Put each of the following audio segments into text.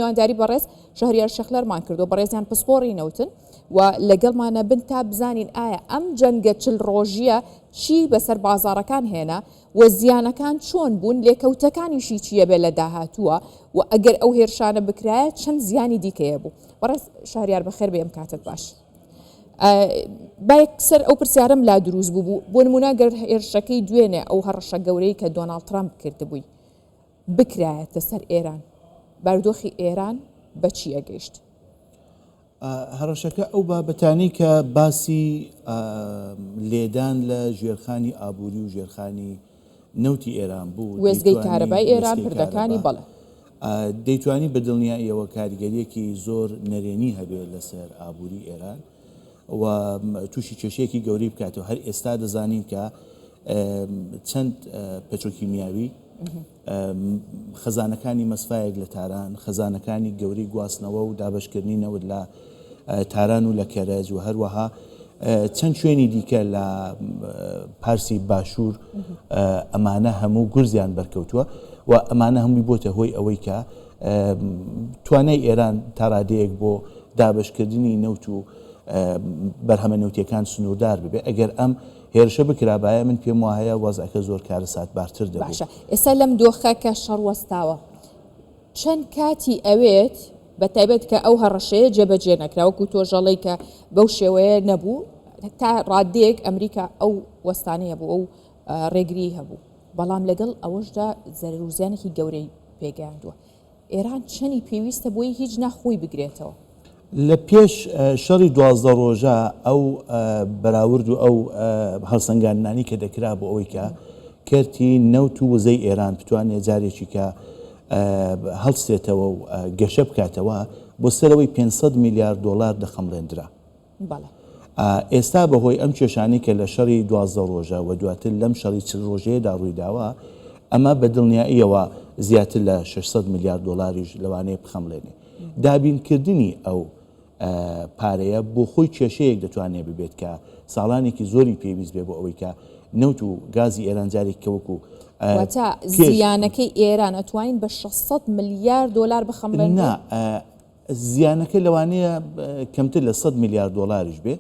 میوانداری بەڕێز شەهریار شەخلەرمان کردو بەڕێزیان پسپۆڕی نەوتن و لەگەڵمانە بن تا بزانین ئایا ئەم جەنگە 40 ڕۆژیە چی بەسەر بازاڕەکان هێنا و زیانەکان چۆن بوون لێکەوتەکانیشی چییە بێ لە داهاتووە و ئەگەر ئەو هێرشانە بکرایە چەند زیانی دیکەیە بوو. بەڕێز شەهریار بەخێر بێ ئەم کاتت باش. باەکسەر ئەو پرسیارم لا دروست بوو بۆ نمونە گەر هێرشەکەی دوێنێ ئەو هەڕەشە گەورەی کە دۆناڵد ترامپ کردبووی بکرایەتە سەر ئێران، بەردۆخی ئێران بە چی ئەگەیشت؟ هەڕەشەکە ئەو بابەتانی کە باسی لێدان لە ژێرخانی ئابووری و ژێرخانی نەوتی ئێران بوو، وێزگەی کارەبای ئێران پردەکانی بەڵێ دەیتوانی بە دڵنیاییەوە کاریگەریەکی زۆر نەرێنی هەبێت لەسەر ئابووری ئێران و تووشی کێشەیەکی گەورەی بکاتەوە. هەر ئێستا دەزانین کە چەند پێترۆکیمیاوی خەزانەکانی مەسفایەک لە تاران، خەزانەکانی گەورەی گواستنەوە و دابشکردنی نەوت لە تاران و لە کەرەج و هەروەها چەند شوێنی دیکە لە پارسی باشوور ئەمانە هەموو گورزیان بەرکەوتووە و ئەمانە هەمووی بۆتە هۆی ئەوەی کە توانای ئێران تا ڕادەیەک بۆ دابشکردنی نەوت و بەرهەمە نەوتیەکان سنووردار ببێ. ئەگەر ئەم هێرشە بکرابایە من پێم وایە وەزعەکە زۆر کارە ساتبارتر دەبێت. باشە ئێستا لەم دۆخەکە شەڕوەستاوە چەند کاتی ئەوێت بە تایبەت کە ئەو هەڕەشەیە جێبەجێ نەکرا وەکو تۆژەڵی کە بەو شێوەیە نەبوو تا ڕادەیەک ئەمریکا ئەو وەستانەیە بوو ئەو ڕێگری هەبوو، بەڵام لەگەڵ ئەوەشدا زەرەر و زیانێکی گەورەی پێگەیاندووە. ئێران چەندی پێویستە بۆی هیچ نەخۆی بگرێتەوە؟ لە پێش شەڕی 12 ڕۆژە ئەو بەراورد و ئەو هەڵسەنگاندنانی کە دەکرا بۆ ئەوەی کە کەرتی نەوت و وزەی ئێران بتوانێت جارێکی کە هەڵسێتەوە و گەشە بکاتەوە بۆ سەرەوەی 500 میلیارد دۆلار دەخەمڵێنرا. ئێستا بەهۆی ئەم کێشانەی کە لە شەڕی 12 ڕۆژە و دواتر لەم شەڕی 40 ڕۆژەیەدا ڕوویداوە ئەمە بە دڵنیاییەوە زیاتر لە 600 میلیارد دۆلاریش لەوانەیە بخەمڵێنێ. دابینکردنی ئەو پارەیە بۆ خۆی کێشەیەک دەتوانێت ببێت کە ساڵانێکی زۆری پێویست بێ بۆ ئەوەی کە نەوت و گازی ئێران جارێک کەوەکو زیانەکەی ئێران ئەتوانین بە 600 میلیارد دۆلار بخەمڵێن؟ زیانەکە لەوانەیە کەمتر لە 100 میلیارد دۆلاریش بێ،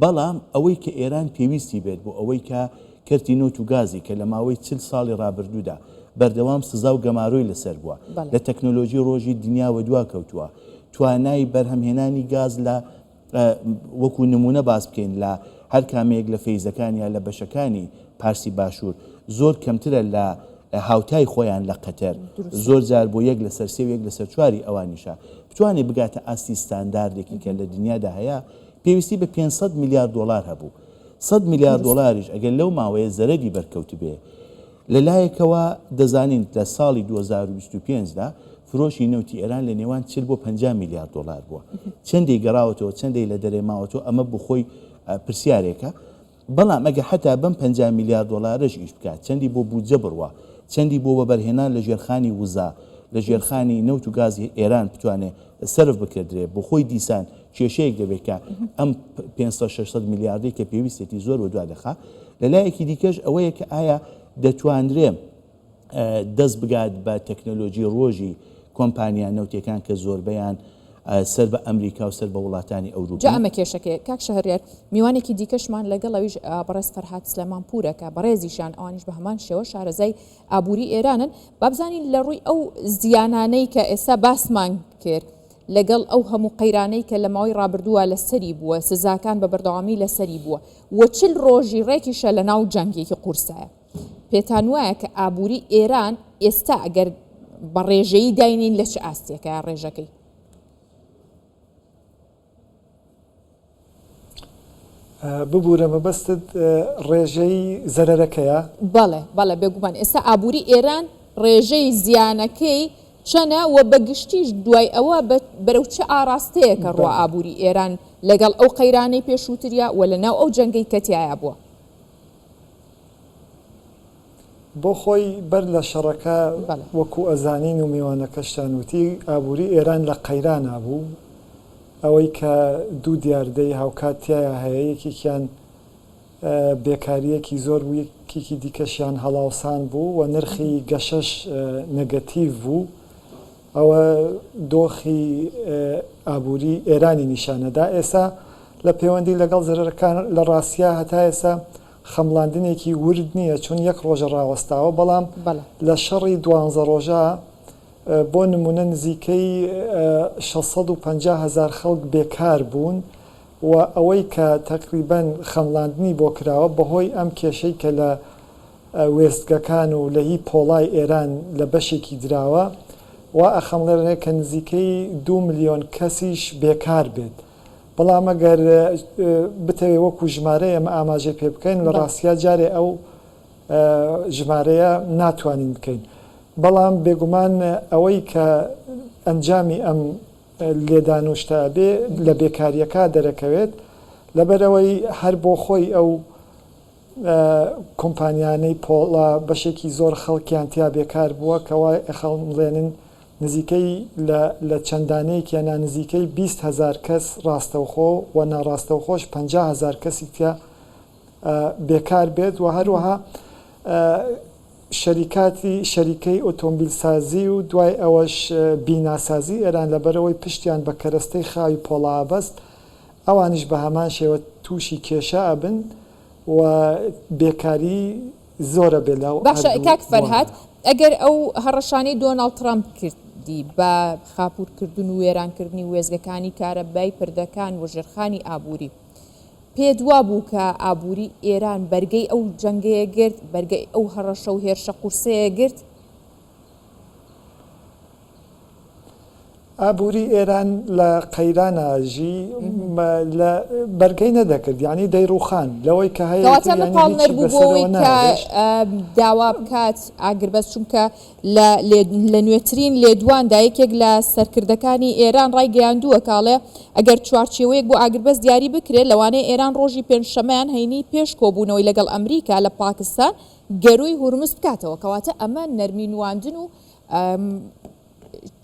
بەڵام ئەوەی کە ئێران پێویستی بێت بۆ ئەوەی کە کەرتی نەوت و گازی کە لە ماوەی 40 ساڵی ڕابردوودا بەردەوام سزا و گەماڕۆی لەسەر بووە لە تەکنۆلۆژی ڕۆژی دنیاوە دوا کەوتووە، توانای بەرهەمهێنانی گاز لە وەکو نمونە باس بکەین لە هەر کامێک لە فەیزەکان یا لە بەشەکانی پارسی باشوور زۆر کەمترە لە هاوتای خۆیان لە قەتەر، زۆر جار بۆ یەک لەسەر سێ و یەک لەسەر چواری ئەوانیشە بتوانێت بگاتە ئاستی ستانداردێکی کە لە دنیادا هەیە پێویستی بە 500 میلیارد دۆلار هەبوو. 100 میلیارد دۆلاریش ئەگەر لەو ماوەیە زەرەری بەرکەوت بێ لەلایەکەوە دەزانین لە ساڵی 2025دا فرۆشی نەوتی ئێران لە نێوان 40 بۆ 50 میلیارد دۆلار بووە. چەندی گەڕاوەتەوە چەندی لە دەرێ ماوەتەوە ئەمە بخۆی پرسیارێکە، بەڵام ئەگە حتا بەم 50 میلیارد دۆلارش ئیش بکات چەندی بۆ بودجە بڕوە، چەندی بۆ بەبەرهێنان لە ژێرخانی وزا لە ژێرخانی نەوت و گازی ئێران بتوانێت سرف بکردرێت بۆ خۆی دیسان کێشەیەک دەبێت کە ئەم 500-600 میلیاردی کە پێویستێتی زۆر بە دوا دەخات. لەلایەکی دیکەش ئەوەیە کە ئایا دەتوانرێ دەست بگات بە تەکنۆلۆژی ڕۆژی کۆمپانیا نەوتەکان کە زۆربەیان سەر بە ئەمریکا و سەر بە وڵاتانی ئەوروپا. ئەمە کێشەکەی کاک شەهریار میوانێکی دیکەشمان لەگەڵ ئەویش بەڕێز فەرهاد سلێمان پورەکە بەڕێزیشان ئەوانیش بە هەمان شێوە شارەزای ئابووری ئێرانن. با بزانین لە ڕووی ئەو زیانانەی کە ئێستا باسمان کرد لەگەڵ ئەو هەموو قەیرانەی کە لە ماوەی ڕابردووە لەسەری بووە، سزاکان بە بەردەوامی لەسەری بووە و 40 ڕۆژی ڕێکیشە لە ناو جەنگێکی قورسایە، پێتان وایە کە ئابووری ئێران ئێستا ئەگەر بە ڕێژەیی داینین لە چ ئاستێکە ڕێژەکەی؟ ببوورە مەبەستت ڕێژەی زەرەرەکەیە؟ بەڵێ بێگومان ئێستا ئابووری ئێران ڕێژەی زیانەکەی چەنە و بەگشتیش دوای ئەوە بەرەو چه ئاراستەیەکە ڕوا ئابووری ئێران لەگەڵ ئەو قەیرانەی پێشووتریە و لەناو ئەو جەنگەی کەتیایە بووە؟ بۆ خۆی بەر لە شەڕەکە وەکو ئەزانین و میوانەکەشتان وتی ئابووری ئێران لە قەیرانە بوو، ئەوەی کە دوو دیاردەی هاوکاتیایە هەیە، یەکێکیان بێکاریەکی زۆر بوو، یەکێکی دیکەشیان هەڵاوسان بوو و نرخی گەشەش نەگەتیڤ بوو. ئەوە دۆخی ئابووری ئێرانی نیشانەدا. ئێستا لە پەیوەندی لەگەڵ زەرەرەکان لە ڕاستیا هەتا ئێستا خەمڵاندنێکی ورد نییە، چون یەک ڕۆژە ڕاوەستاوە، بەڵام لە شەڕی 12 ڕۆژە بۆ نمونە نزیکەی 650,000 خەڵک بێکار بوون و ئەوەی کە تقریبەن خەمڵاندنی بۆ کراوە بەهۆی ئەم کێشەی کە لە وێستگەکان و لە هی پۆڵای ئێران لە بەشێکی دراوە و ئەخەمڵێنێ کە نزیکەی 2 ملیۆن کەسیش بێکار بێت. بەڵام ئەگەر بتەوێ وەکو ژمارە ئەمە ئاماژەی پێ بکەین لە ڕاستیا جارێ ئەو ژمارەیە ناتوانین بکەین. بەڵام بێگومان ئەوەی کە ئەنجامی ئەم لێدانوشتا بێ لە بێکاریەکە دەرەکەوێت لەبەرەوەی هەر بۆ خۆی ئەو کۆمپانیانەی پۆڵە بەشێکی زۆر خەڵکیان تیا بێکار بووە کەوا خەڵێنن نزیکەی لە چەندانەیەکیان نزیکەی 20,000 کەس ڕاستەوخۆ و ناڕاستەوخۆش 50,000 کەسی تیا بێکار بێت و هەروەها شەریکەی ئۆتۆمبیلسازی و دوای ئەوەش بیناسازی ئێران لەبەرەوەی پشتیان بە کەرەستەی خاوی پۆڵا بەست ئەوانش بە هەمان شێوە تووشی کێشە ئەبن و بێکاری زۆرە بێ لەو. باشە کاک فەرهاد، ئەگەر ئەو هەڕەشانەی دۆناڵد ترامپ کردی بە خاپوورکردن و وێرانکردنی وێزگەکانی کارەبای پردەکان و ژێرخانی ئابووری پێ دوا بوو کە ئابووری ئێران بەرگەی ئەو جەنگەیە گرت، بەرگەی ئەو هەڕەشە و هێرشە قورسەیە گرت؟ ئابووری ئێران لە قەیراناژی بەرگەی نەدەکرد، یعنی دەیڕوخان لەوەی کە هەیەکەواتە پاڵ نەربوو بۆەوەی کە داوا بکات ئاگربەس، چونکە لە نوێترین لێدواندا یەکێک لە سەرکردەکانی ئێران ڕایگەیاندووە کاڵێ ئەگەر چوارچێوەیەک بۆ ئاگربەس دیاری بکرێت لەوانەیە ئێران ڕۆژی پێنجشەمەیان هەینی پێش کۆبوونەوەی لەگەڵ ئەمریکا لە پاکستان گەروی هورمز بکاتەوە، کەواتە ئەمە نەرمینواندن و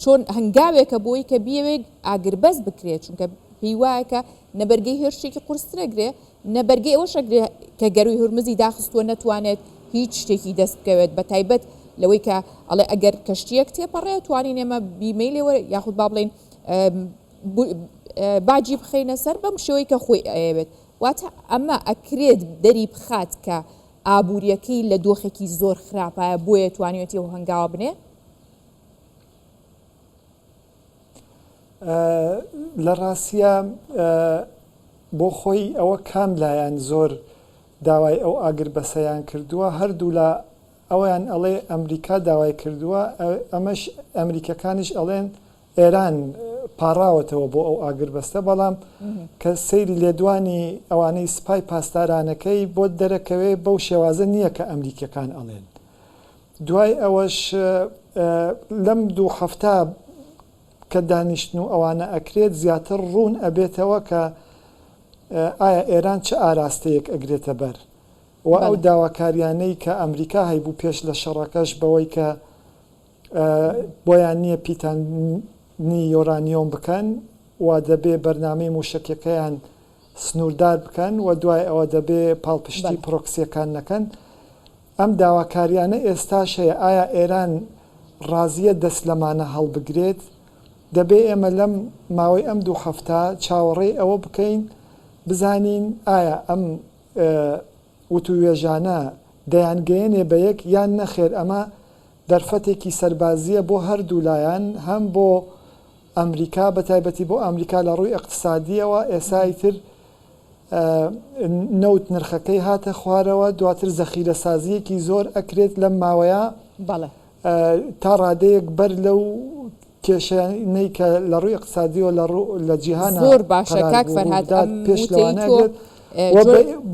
چۆن هەنگاوێکە بۆی کە بیەوێت ئاگربەس بکرێت، چونکە پێی وایە کە نەبەرگەی هێرشێکی قورسرەگرێ نەبەرگەی ئەوەشەگرێ کە گەروی هورمزی داخستووە نەتوانێت هیچ شتێکی دەست بکەوێت، بە تایبەت لەوەی کە ئەڵێ ئەگەر کەشتیەک تێپەڕێ توانین ئێمە بیمەیلەوە یاخود با بڵێن باجی بخەینە سەر بەم شێوەی کە خۆی ئەوێت. واتە ئەمە ئەکرێت دەری بخات کە ئابوووریەکەی لە دۆخێکی زۆر خراپایە بۆیە توانێتی ئەو هەنگاوە بنێ؟ لە ڕاستیە بۆ خۆی ئەوە کام لایەن زۆر داوای ئەو ئاگربەسەیان کردووە، هەردوو لە ئەویان ئەڵێ ئەمریکا داوای کردووە، ئەمەش ئەمریکەکانیش ئەڵێن ئێران پاڕاوەتەوە بۆ ئەو ئاگربەستە، بەڵام کە سەیری لێدوانی ئەوانەی سپای پاسدارانەکەی بۆ دەرەکەوێ بەو شێوازە نییە کە ئەمریکەکان ئەڵێن. دوای ئەوەش لەم 2 هەفتە کە دانیشتن و ئەوانە ئەکرێت زیاتر ڕوون ئەبێتەوە کە ئایا ئێران چه ئاراستەیەک ئەگرێتە بەر و ئەو داواکاریانەی کە ئەمریکا هەیبوو پێش لە شەڕەکەش بەوەی کە بۆیان نییە پیتانی یۆرانیۆم بکەن و دەبێ بەرنامەی موشکەکەیان سنووردار بکەن و دوای ئەوە دەبێ پاڵپشتی پرۆکسیەکان نەکەن. ئەم داواکاریانە ئێستاش هەیە، ئایا ئێران ڕازیە دەست لەمانە هەڵبگرێت؟ دەبێ ئێمە لەم ماوەی ئەم 2 هەفتە چاوەڕێی ئەوە بکەین بزانین ئایا ئەم وتوێژانە دەیانگەیەنێ بە یەک یان نەخێر. ئەمە دەرفەتێکی سەربازیە بۆ هەردوو لایەن، هەم بۆ ئەمریکا بە تایبەتی بۆ ئەمریکا لە ڕووی اقتصادیەوە ئێسای تر نەوت نرخەکەی هاتە خوارەوە، دواتر زەخیرە سازیەکی زۆر ئەکرێت لەم ماوەیە تا ڕادەیەک بەر لەو کێشانەی کە لە ڕووی اقتصادیەوە لە جیهانە زۆر باشە کاک فەرهاد پێشلەوانەگرێت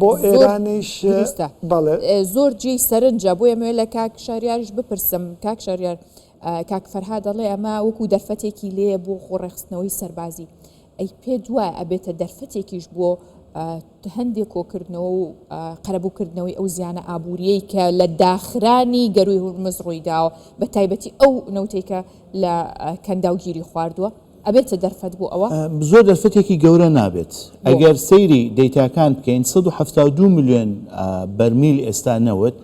بۆ ئێرانیش زۆر جێی سەرنجە بۆ ئێمە لە کاک شاریاریش بپرسم. کاک شاریار، کاک فەرهاد دەڵێ ئەمە وەکو دەرفەتێکی لێ بۆ خۆڕێخستنەوەی سەربازی، ئەی پێ دوایە ئەبێتە دەرفەتێکیش بۆ هەندێک کۆکردنەوە و قەرەبووکردنەوەی ئەو زیانە ئابووریەی کە لە داخرانی گەروی هورمز ڕوویداوە بە تایبەتی ئەو نەوتێکە لە کەنداوگیری خواردووە ئەبێتە دەرفەت بۆ ئەوە؟ زۆر دەرفەتێکی گەورە نابێت. ئەگەر سەیری دەیتاکان بکەین 172 ملیۆن بەرمیل ئێستا نەوت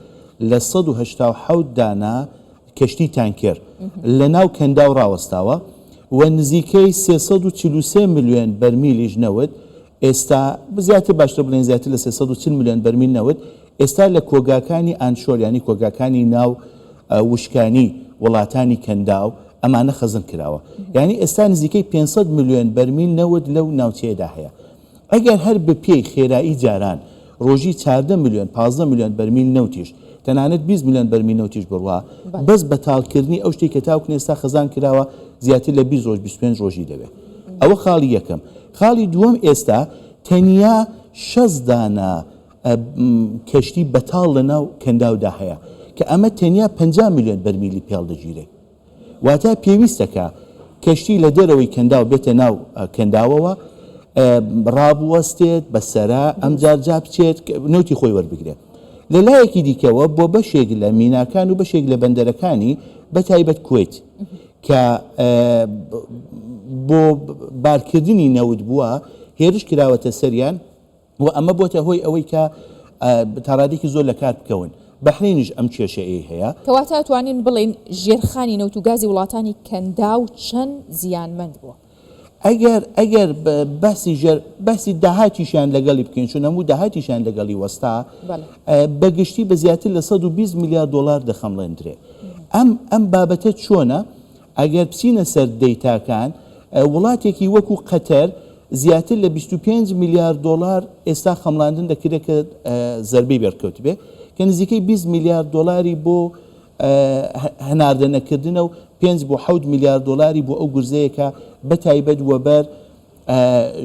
لە 187 دانا کەشتی تانکر لە ناو کەنداو ڕاوەستاوە و نزیکەی 343 میلیۆن بەرمیلیش نەوت ئێستا زیاتر باشتر بڵێن زیاتر لە 340 میلیۆن بەرمیل نەوت ئێستا لە کۆگاکانی ئانشۆر ینی کۆگاکانی ناو وشکانی وڵاتانی کەنداو ئەمانە خەزم کراوە یعنی ئێستا نزیکەی 500 میلیۆن بەرمیل نەوت لەو ناوچەیەدا هەیە ئەگەر هەر بپێی خێرایی جاران ڕۆژی 14 میلیۆن 15 میلیۆن بەرمیل نەوتیش تەنانەت 20 میلیۆن بەرمیل نەوتیش بڕوا بەس بەتاڵکردنی ئەو شتێک کە تاوکن ئێستا خەزان کراوە زیاتر لە 20 ڕۆژ 25 ڕۆژی دەوێت ئەوە خاڵی یەکەم خاڵی دووەم ئێستا تەنیا 6 دانە کەشتی بەتاڵ لە ناو کەنداودا هەیە کە ئەمە تەنیا 50 میلیۆن بەرمیلی پێڵ دەگیرێت واتە پێویستەکە کەشتی لە دەرەوەی کەنداو بێتە ناو کەنداوەوە ڕابوەستێت بەسەرا ئەم جارجا بچێت نوتی خۆی وەربگرێت لە لایەکی دیکەوە بۆ بەشێک لە میناکان و بەشێک لە بەندەرەکانی بە تایبەت کوێت کە بۆ بارکردنی نەوت بووە هێرش کراوەتە سەریان و ئەمە بۆتە هۆی ئەوەی کە تاڕادێکی زۆر لە کار بکەون بەحرینیش ئەم کێشەیە هەیە کەواتە توانین بڵین ژێرخانی نەوت و گازی وڵاتانی کەنداو چەند زیانمەند بووە ئەگەر باسی داهاتیشیان لەگەڵی بکەین چون هەموو داهاتیشیان لەگەڵی وەستا بەگشتی بە زیاتر لە 120 میلیارد دلار دەخەمڵێندرێ ئەم بابەتە چۆنە ئەگەر بچینە سەر دەیتاکان وڵاتێکی وەکو قەتەر زیاتر لە 25 میلیارد دلار ئێستا خەمڵاندن دەکرێت کە زەربەی بەرکەوت بێ کە نزیکەی 20 میلیارد دلاری بۆ هەناردەنەکردنە و 5 بۆ 7 میلیارد دلاری بۆ ئەو گورزەیەکە بە تایبەت وەبەر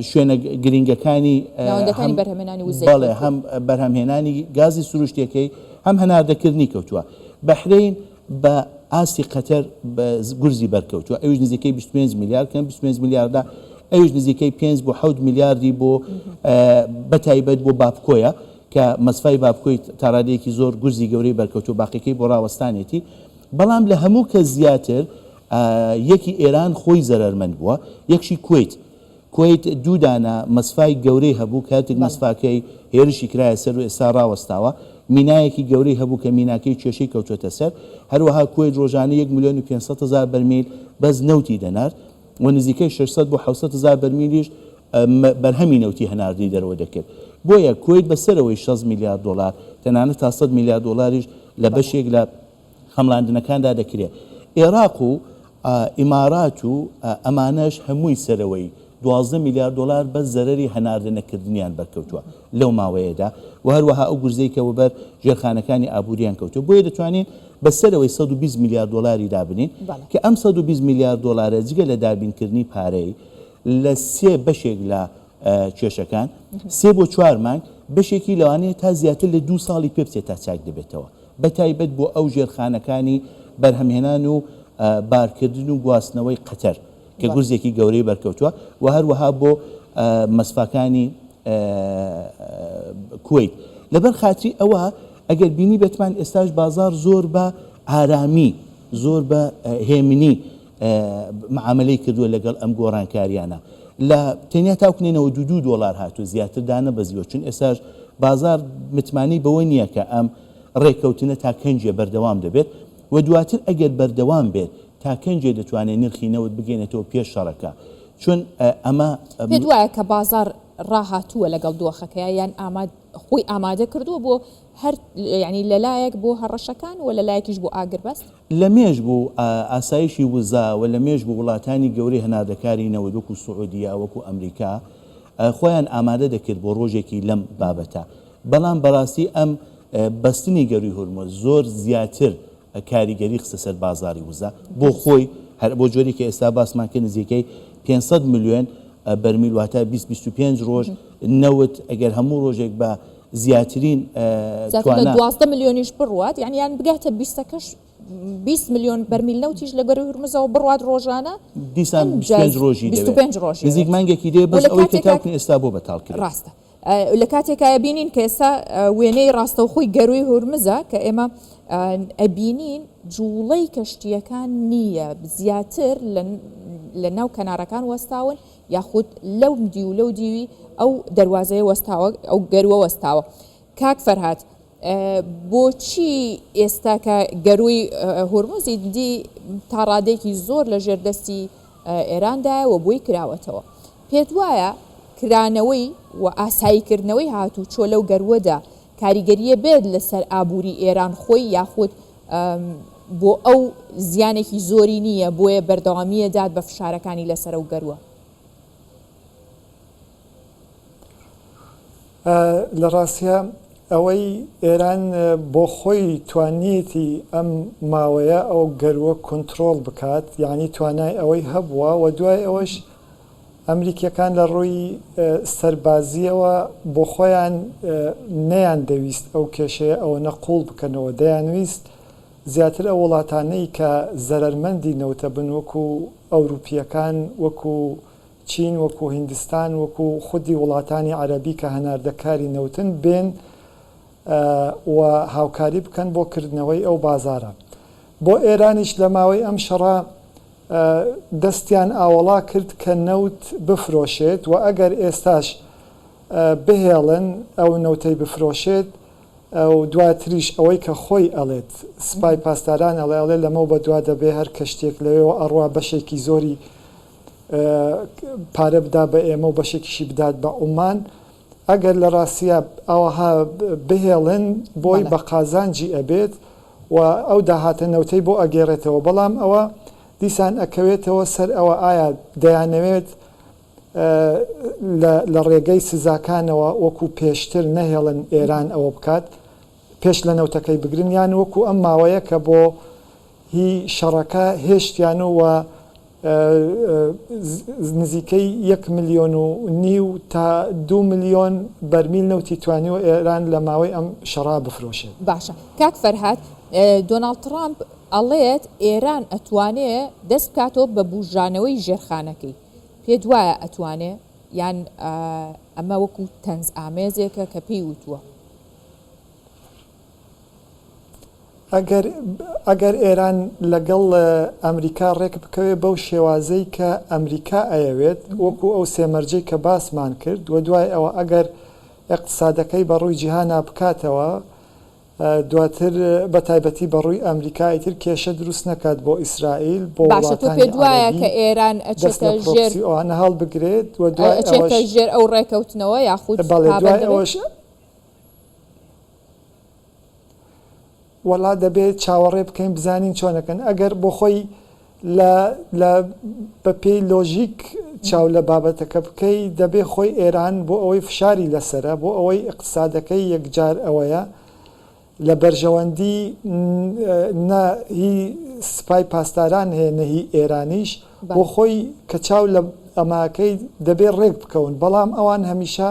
شوێنە گرنگەکانی بەڵێ هەم بەرهەمهێنانی گازی سروشتێکەکەی هەم هەناردەکردنی کەوتووە بەحرین بە ئاستی قەتەر گورزی بەرکەوتووە ئەوش نزیکەی 25 میلیارد کەم 25 میلیاردە ئەوش نزیکەی 5 بۆ 7 میلیاردی بۆ بە تایبەت بۆ بابکۆیە کە مەسفای بابکۆی تاڕادەیەکی زۆر گورزی گەورەی بەرکەوتووە باقیەکەی بۆ ڕاوەستانێتی بەڵام لە هەموو کە زیاتر یەکی ئێران خۆی زەرەرمەند بووە یەکشی کوێیت دوودانە مەسفای گەورەی هەبوو کاتێک مەسفاکەی هێرشی کرایە سەر و ئێستا ڕاوەستاوە مینایەکی گەورەی هەبوو کە میناکەی کێشەی کەوتوێتە سەر هەروەها کوێیت ڕۆژانە 1 میلیۆن و 500 هزار بەرمیل بەس نەوتی دەنارد و نزیکەی 600 بۆ 700 هزار بەرمیلیش بەرهەمی نەوتی هەناردی دەرەوە دەکرد بۆیە کوێیت بەسەرەوەی 6 میلیارد دلار تەنانەت تا 100 میلیارد دلاریش لە بەشێک لە خەمڵاندنەکاندا دەکرێت عێراق و ئیمارات و ئەمانەش هەمووی سەرەوەی 12 میلیارد دلار بە زەرەری هەناردەنەکردنیان بەرکەوتووە لەو ماوەیەدا و هەروەها ئەو گورزەی کە وەبەر ژێرخانەکانی ئابووریان کەوتووە بۆیە دەتوانین بەسەرەوەی 120 میلیارد دلاری دابنین کە ئەم 120 میلیارد دلارە جگە لە دابینکردنی پارەی لە سێ بەشێک لە کێشەکان 3 بۆ 4 مانگ بەشێکی لەوانەیە تا زیاتر لە 2 ساڵی پێ بچێت تا چاک دەبێتەوە بە تایبەت بۆ ئەو ژێرخانەکانی بەرهەمهێنان و بارکردن و گواستنەوەی قەتەر کە گورزێکی گەورەی بەرکەوتووە و هەروەها بۆ مەسفاکانی کوێیت لەبەر خاتری ئەوە ئەگەر بینی بێتمان ئێستاش بازار زۆر بە ئارامی زۆر بە هێمنی معاملەی کردووە لەگەڵ ئەم گۆڕانکاریانە لە تەنیا تاوکنێنەوە 2 دلار هاتوو زیاتر دانە بەزیوە چون ئێستاش بازار متمانی بەوەی نییە کە ئەم ڕێککەوتنە تا کەنجێ بەردەوام دەبێت و دواتر ئەگەر بەردەوام بێت تا کەنجێ دەتوانێت نرخی نەوت بگەێنێتەوە پێش شەڕەکە چون ئەمە پێت وایە کە بازار ڕاهاتووە لەگەڵ دۆخەکەیە یان خۆی ئامادە کردووە بۆ هەر ینی لەلایەک بۆ هەڕەشەکان و لەلایەکیش بۆ ئاگربەست لە مێژ بوو ئاسایشی وزا و لە مێژ بوو وڵاتانی گەورەی هەناردەکاری نەوەک وەکو سعودیا وەکو ئەمریکا خۆیان ئامادە دەکرد بۆ ڕۆژێکی لەم بابەتە بەڵام بەڕاستی ئەم بەستنی گەوری هورمۆز زۆر زیاتر کاریگەری خستە سەر بازاری وزە بۆ خۆی هەر بۆ جۆری کە ئێستا باسمان کرد نزیکەی 500 میلیۆن بەرمیل واتە 20-25 ڕۆژ نەوت ئەگەر هەموو ڕۆژێک بە زیاترین 12 میلیۆنیش بڕوات یان بگاتە 20کەش 20 میلیۆن بەرمیل نەوتیش لە گەوری هورمزەوە بڕوات ڕۆژانە دیسان 25 ڕۆژی دەوێت نزیک مانگێکی دێ بەس ئەوەی کە تاوکن ئێستا بۆ بەتاڵکرد ڕاستە لە کاتێکە بینین کە ئێستا وێنەی ڕاستەوخۆی گەروی هورمزە کە ئێمە ئەبینین جوڵەی کەشتیەکان نییە زیاتر لە ناو کەنارەکان وەستاون یاخود لەو دی و لەو دیوی ئەو دەواازەیە وەستاوە ئەو گەروە وەستاوە کاک فەرهاد بۆچی ئێستا کە گەروی هورموزی دی تا ڕادێکی زۆر لە ژێردەستی ئێراندایە و بۆی کراوەتەوە پێت وایە کرانەوەی و ئاساییکردنەوەی هاتوو چۆ لەو گەروەدا کاریگەریە بێت لەسەر ئابووری ئێران خۆی یاخود بۆ ئەو زیانێکی زۆری نییە بۆیە بەردەوامیە داد بە فشارەکانی لەسەر ئەو گەروە لە ڕاستیە ئەوەی ئێران بۆ خۆی توانیەتی ئەم ماوەیە ئەو گەروە کۆنتترۆل بکات یعنی توانای ئەوەی هەبووە و دوای ئەوەش ئەمریکیەکان لە ڕووی سەربازیەوە بۆ خۆیان نەیان دەویست ئەو کێشەیە ئەوە نەقوڵ بکەنەوە دەیانویست زیاتر ئەو وڵاتانەی کە زەرمەندی نەوتە بن وەکو ئەوروپیەکان وەکو چین وەکو هیندستان وەکو خودی وڵاتانی عەرەبی کە هەناردەکاری نەوتن بێن و هاوکاری بکەن بۆ کردنەوەی ئەو بازارە بۆ ئێرانیش لە ماوەی ئەم شەڕە دەستیان ئاوەڵا کرد کە نەوت بفرۆشێت و ئەگەر ئێستاش بهێڵن ئەو نەوتەی بفرۆشێت و دواتریش ئەوەی کە خۆی ئەڵێت سپای پاسداران ئەڵێ لەمە بە دوا دەبێ هەر کەشتێک لەوێەوە ئەڕوا بەشێکی زۆری پارە بدا بە ئێمە و بەشێکیشی بدات بە عومان ئەگەر لە ڕاستیە ئەوەها بهێڵن بۆی بە قازانجی ئەبێت و ئەو داهاتە نەوتەی بۆ ئەگێڕێتەوە بەڵام ئەوە دیسان ئەکەوێتەوە سەر ئەوە ئایا دەیانەوێت لە ڕێگەی سزاکانەوە وەکو پێشتر نەهێڵن ئێران ئەوە بکات پێش لە نەوتەکەی بگرن یان وەکو ئەم ماوەیە کە بۆ هی شەڕەکە هێشتیان و نزیکەی 1.5 ملیۆن تا 2 ملیۆن بەرمیل نەوتی توانیوە ئێران لە ماوەی ئەم شەڕا بفرۆشێت باشە کاک فەرهاد دۆناڵد ترامپ ئەڵێت ئێران ئەتوانێت دەست بکاتەوە بە بوژانەوەی ژێرخانەکەی پێت وایە ئەتوانێ یان ئەمە وەکو تەنز ئامێزێکە کە پێی وتووە ئەگەر ئێران لەگەڵ ئەمریکا ڕێک بکەوێت بەو شێوازەی کە ئەمریکا ئەیەوێت وەکو ئەو سێمەرجەی کە باسمان کرد و دوای ئەوە ئەگەر اقتصادەکەی بەڕووی جیهانا بکاتەوە دواتر بە تایبەتی بەڕووی ئەمریکای تر کێشە دروست نەکات بۆ ئیسرائیل بۆ پێ دوایە کە ئێران ئەچێتە ژێر ئەوانە هەڵ بگرێت و دوای ژێر ئەو ڕێکەوتنەوە یاخود دوای ئەوەش وەڵا دەبێت چاوەڕێ بکەین بزانین چۆنەکەن ئەگەر بۆ خۆی بە پێی لۆژیک چاو لە بابەتەکە بکەی دەبێت خۆی ئێران بۆ ئەوەی فشاری لەسرە بۆ ئەوەی اقتصادەکەی یەکجار ئەوەیە لە بەرژەوەندی هی سپای پاسداران هەیە نەهی ئێرانیش بۆ خۆی کە چاو لە ئەماکەی دەبێت ڕێک بکەون بەڵام ئەوان هەمیشە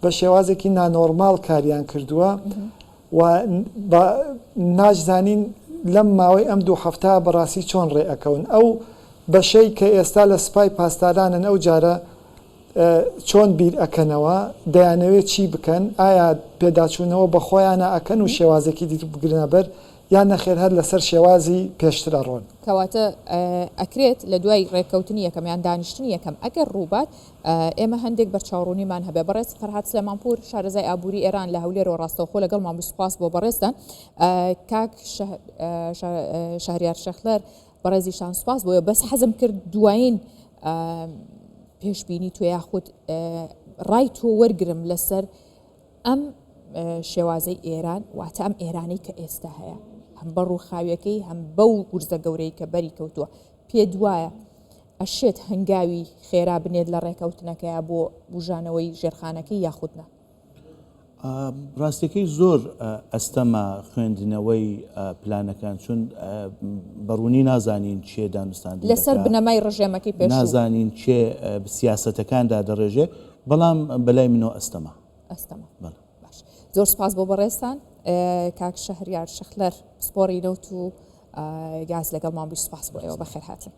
بە شێوازێکی نانۆرمال کاریان کردووە و ناجزانین لەم ماوەی ئەم 2 هەفتە بەڕاستی چۆن ڕێئەکەون ئەو بەشەی کە ئێستا لە سپای پاسدارانن ئەو جارە چۆن بیر ئەکەنەوە دەیانەوێت چی بکەن ئایا پێداچوونەوە بە خۆیانە ئەکەن و شێوازێکی دیت بگرنە بەر یان نەخێر هەر لەسەر شێوازی پێشترە ڕۆن کەواتە ئەکرێت لە دوای ڕێککەوتنی یەکەم یان دانیشتنی یەکەم ئەگەر ڕووبات ئێمە هەندێک بەرچاوڕوونیمان هەبێ بەڕێز فەرهاد سلێمانپور شارەزای ئابووری ئێران لە هەولێرەوە ڕاستەوخۆ لەگەڵمان سوپاس بۆ بەڕێزدان کاک شەهریار شەخلەر بەڕێزیشان سوپاس بۆیە بەس حەزم کرد دوایین پێشبینی تۆ یاخود ڕای تۆ وەرگرم لەسەر ئەم شێوازەی ئێران واتە ئەم ئێرانەی کە ئێستا هەیە هەم بە ڕووخاویەکەی هەم بەو گورزە گەورەی کە بەری کەوتووە پێ دوایە ئەشێت هەنگاوی خێرا بنێت لە ڕێکەوتنەکەیە بۆ بژانەوەی ژێرخانەکەی یاخودنا ڕاستیەکەی زۆر ئەستەمە خوێندنەوەی پلانەکان چون بەڕوونی نازانین چێ دانوستان لەسەر بنەمای ڕژێمەکەی پێش نازانین چێ سیاسەتەکاندا دەڕێژێ بەڵام بەلای منەوە ئەستەمە باش زۆر سپاس بۆ بەڕێستان کاک شەهریار شەخلەر سپۆڕی نەوت و گاز لەگەڵمان سپاس بۆ ئێوە بەخێر هاتن